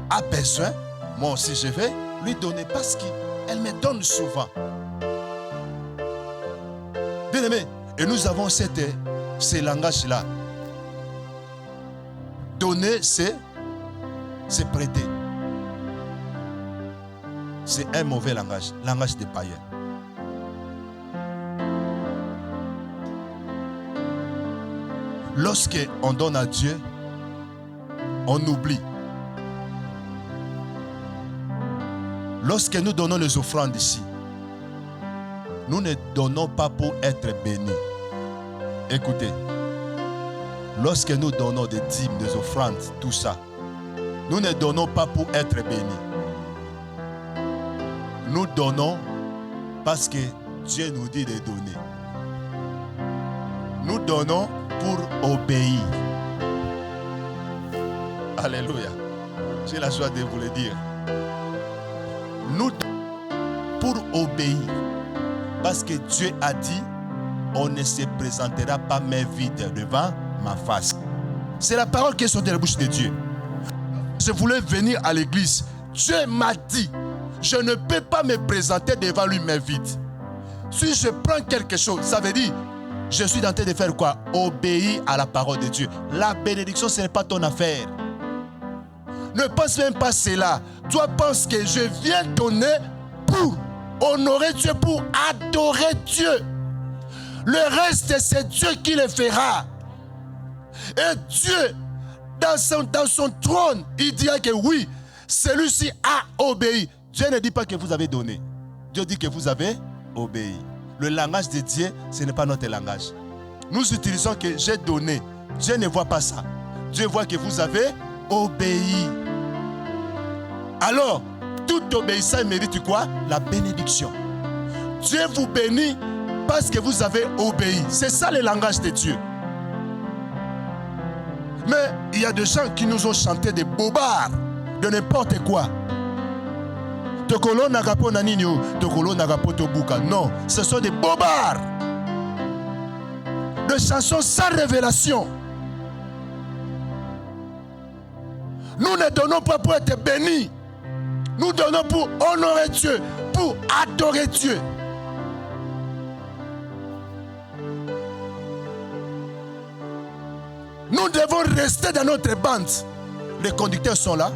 a besoin, moi aussi je vais lui donner parce qu'elle me donne souvent. Bien aimé, et nous avons ce langage-là. Donner, c'est prêter. C'est un mauvais langage des païens. Lorsqu'on donne à Dieu, on oublie. Lorsque nous donnons les offrandes ici, nous ne donnons pas pour être bénis. Écoutez, lorsque nous donnons des dîmes, des offrandes, tout ça, nous ne donnons pas pour être bénis. Nous donnons parce que Dieu nous dit de donner. Nous donnons pour obéir. Alléluia. J'ai la joie de vous le dire. Nous donnons pour obéir. Parce que Dieu a dit, on ne se présentera pas main vide devant ma face. C'est la parole qui est sortie de la bouche de Dieu. Je voulais venir à l'église. Dieu m'a dit, je ne peux pas me présenter devant lui main vide. Si je prends quelque chose, ça veut dire, je suis en train de faire quoi? Obéir à la parole de Dieu. La bénédiction, ce n'est pas ton affaire. Ne pense même pas cela. Toi, pense que je viens donner pour honorer Dieu, pour adorer Dieu. Le reste, c'est Dieu qui le fera. Et Dieu, dans son trône, il dira que oui, celui-ci a obéi. Dieu ne dit pas que vous avez donné. Dieu dit que vous avez obéi. Le langage de Dieu, ce n'est pas notre langage. Nous utilisons que j'ai donné. Dieu ne voit pas ça. Dieu voit que vous avez obéi. Alors, toute obéissance mérite quoi? La bénédiction. Dieu vous bénit parce que vous avez obéi. C'est ça le langage de Dieu. Mais il y a des gens qui nous ont chanté des bobards, de n'importe quoi. Non, ce sont des bobards. Des chansons sans révélation. Nous ne donnons pas pour être bénis. Nous donnons pour honorer Dieu, pour adorer Dieu. Nous devons rester dans notre bande. Les conducteurs sont là.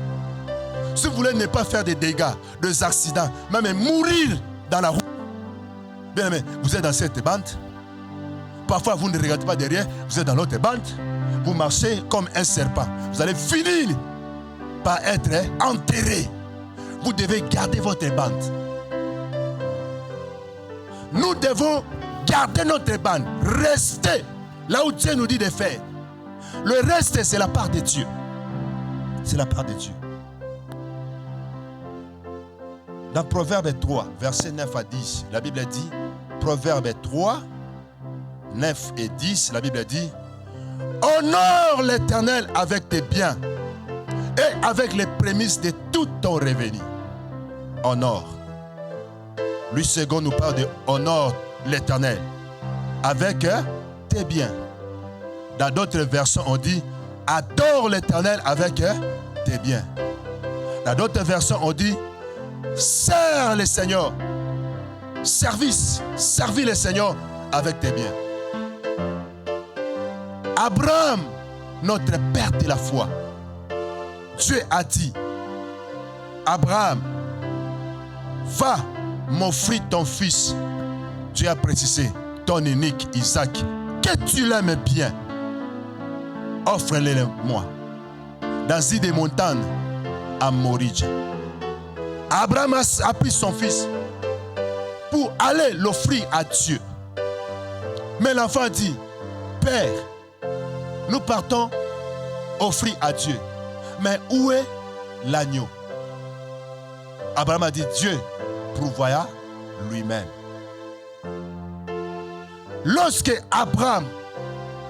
Si vous voulez ne pas faire des dégâts, des accidents, même mourir dans la route, bien aimé, vous êtes dans cette bande. Parfois, vous ne regardez pas derrière, vous êtes dans l'autre bande. Vous marchez comme un serpent. Vous allez finir par être enterré. Vous devez garder votre bande. Nous devons garder notre bande. Rester là où Dieu nous dit de faire. Le reste, c'est la part de Dieu. C'est la part de Dieu. Dans Proverbe 3, versets 9 à 10, la Bible dit, Proverbe 3, 9 et 10, la Bible dit, honore l'Éternel avec tes biens et avec les prémices de tout ton revenu. Honore. Lui second nous parle de honore l'Éternel avec tes biens. Dans d'autres versions, on dit adore l'Éternel avec tes biens. Dans d'autres versions, on dit sers le Seigneur. Servis le Seigneur avec tes biens. Abraham, notre père de la foi, Dieu a dit, Abraham, va m'offrir ton fils. Dieu a précisé, ton unique Isaac, que tu l'aimes bien. Offre-le-moi dans une des montagnes à Moridja. Abraham a pris son fils pour aller l'offrir à Dieu. Mais l'enfant dit, Père, nous partons offrir à Dieu. Mais où est l'agneau? Abraham a dit, Dieu pourvoya lui-même. Lorsque Abraham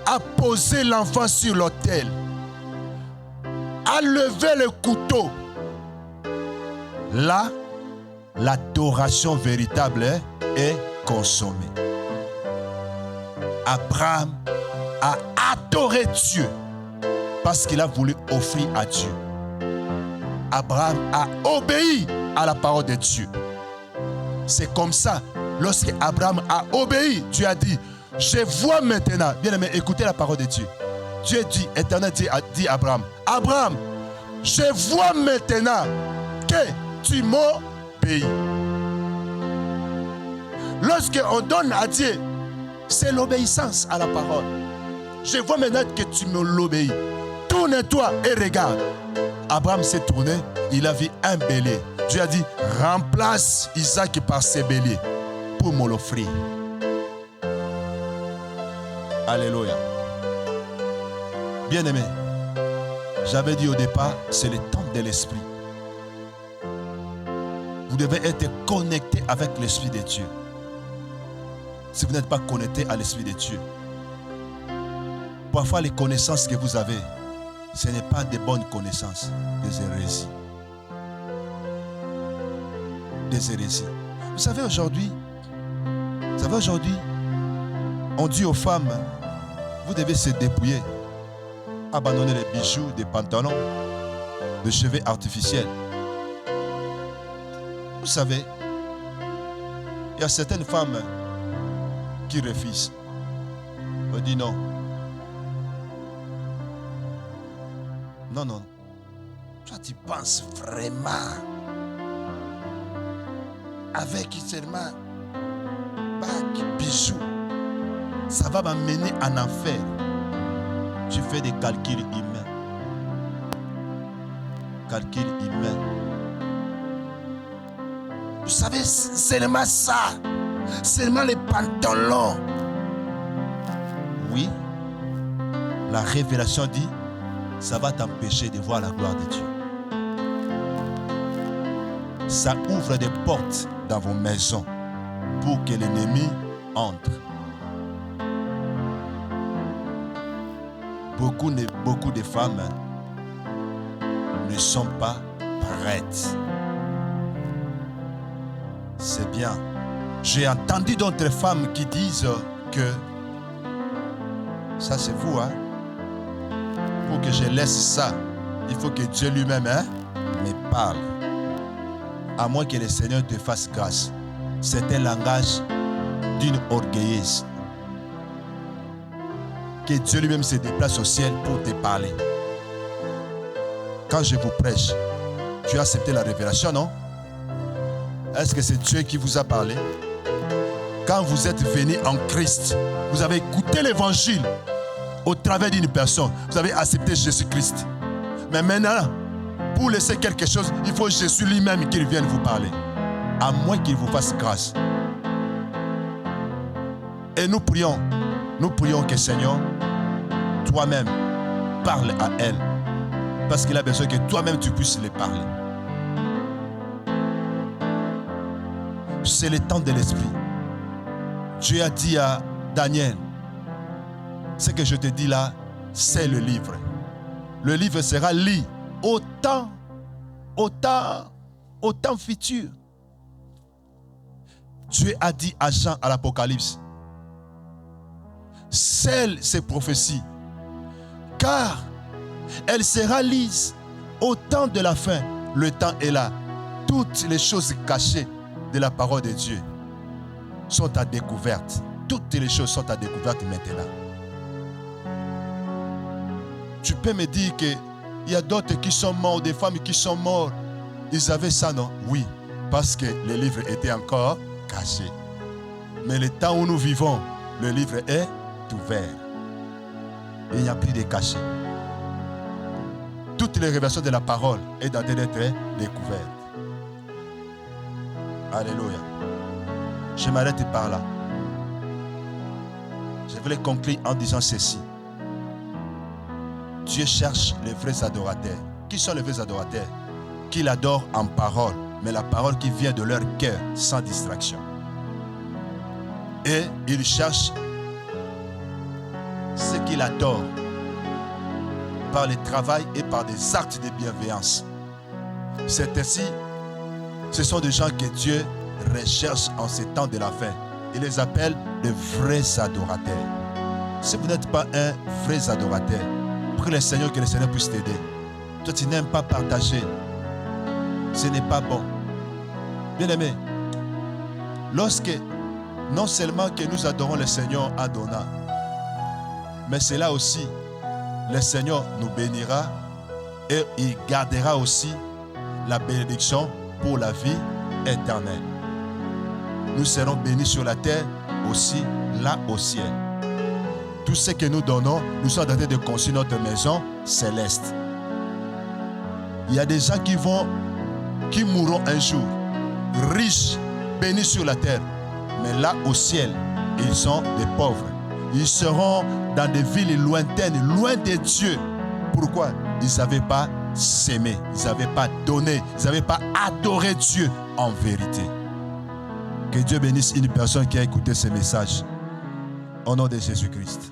a posé l'enfant sur l'autel, a levé le couteau, là, l'adoration véritable est consommée. Abraham a adoré Dieu parce qu'il a voulu offrir à Dieu. Abraham a obéi à la parole de Dieu. C'est comme ça, lorsque Abraham a obéi, Dieu a dit, je vois maintenant, bien aimé, écoutez la parole de Dieu. Dieu dit, Éternel Dieu a dit à Abraham, Abraham, je vois maintenant que tu m'obéis. Lorsqu'on donne à Dieu, c'est l'obéissance à la parole. Je vois maintenant que tu me l'obéis. Tourne-toi et regarde. Abraham s'est tourné, il a vu un bélier. Dieu a dit, remplace Isaac par ses béliers pour me l'offrir. Alléluia. Bien-aimé, j'avais dit au départ, c'est le temps de l'esprit. Vous devez être connecté avec l'esprit de Dieu. Si vous n'êtes pas connecté à l'esprit de Dieu, parfois les connaissances que vous avez, ce n'est pas des bonnes connaissances, des hérésies. Des hérésies. Vous savez aujourd'hui, on dit aux femmes, vous devez se dépouiller, abandonner les bijoux, des pantalons, des cheveux artificiels. Vous savez, il y a certaines femmes qui refusent. On dit non. Non, non. Toi, tu penses vraiment avec seulement bac, bijoux, ça va m'amener en enfer. Tu fais des calculs humains. Calculs humains. Vous savez, seulement ça. Seulement les pantalons. Oui. La révélation dit, ça va t'empêcher de voir la gloire de Dieu. Ça ouvre des portes dans vos maisons pour que l'ennemi entre. Beaucoup de femmes ne sont pas prêtes. C'est bien. J'ai entendu d'autres femmes qui disent que ça c'est vous, hein? Pour que je laisse ça, il faut que Dieu lui-même me parle. À moins que le Seigneur te fasse grâce. C'est un langage d'une orgueilleuse. Que Dieu lui-même se déplace au ciel pour te parler. Quand je vous prêche, tu as accepté la révélation, non? Est-ce que c'est Dieu qui vous a parlé? Quand vous êtes venu en Christ, vous avez écouté l'évangile au travers d'une personne. Vous avez accepté Jésus-Christ. Mais maintenant, pour laisser quelque chose, il faut Jésus lui-même qu'il vienne vous parler. À moins qu'il vous fasse grâce. Et nous prions que Seigneur, toi-même, parle à elle. Parce qu'il a besoin que toi-même tu puisses les parler. C'est le temps de l'esprit. Dieu a dit à Daniel, ce que je te dis là, c'est le livre. Le livre sera lu au temps futur. Dieu a dit à Jean à l'Apocalypse, scelle ces prophéties, car elle sera lise au temps de la fin. Le temps est là. Toutes les choses cachées de la parole de Dieu sont à découverte. Toutes les choses sont à découverte maintenant. Tu peux me dire qu'il y a d'autres qui sont morts, des femmes qui sont mortes Ils avaient ça, non? Oui, parce que les livres étaient encore cachés. Mais le temps où nous vivons, le livre est ouvert. Il n'y a plus de cachets. Toutes les révélations de la parole sont en train d'être découvertes. Alléluia. Je m'arrête par là. Je voulais conclure en disant ceci. Dieu cherche les vrais adorateurs. Qui sont les vrais adorateurs? Qui l'adorent en parole, mais la parole qui vient de leur cœur, sans distraction. Et il cherche ceux qui l'adorent par le travail et par des actes de bienveillance. C'est ainsi, ce sont des gens que Dieu recherche en ces temps de la fin. Il les appelle les vrais adorateurs. Si vous n'êtes pas un vrai adorateur, prie le Seigneur, que le Seigneur puisse t'aider. Toi, tu n'aimes pas partager. Ce n'est pas bon. Bien-aimé, lorsque non seulement que nous adorons le Seigneur en donnant, mais c'est là aussi, le Seigneur nous bénira et il gardera aussi la bénédiction pour la vie éternelle. Nous serons bénis sur la terre, aussi là au ciel. Tout ce que nous donnons, nous sommes en train de construire notre maison céleste. Il y a des gens qui mourront un jour, riches, bénis sur la terre, mais là au ciel, ils sont des pauvres. Ils seront dans des villes lointaines, loin de Dieu. Pourquoi? Ils n'avaient pas s'aimé, ils n'avaient pas donné, ils n'avaient pas adoré Dieu en vérité. Que Dieu bénisse une personne qui a écouté ce message. Au nom de Jésus-Christ.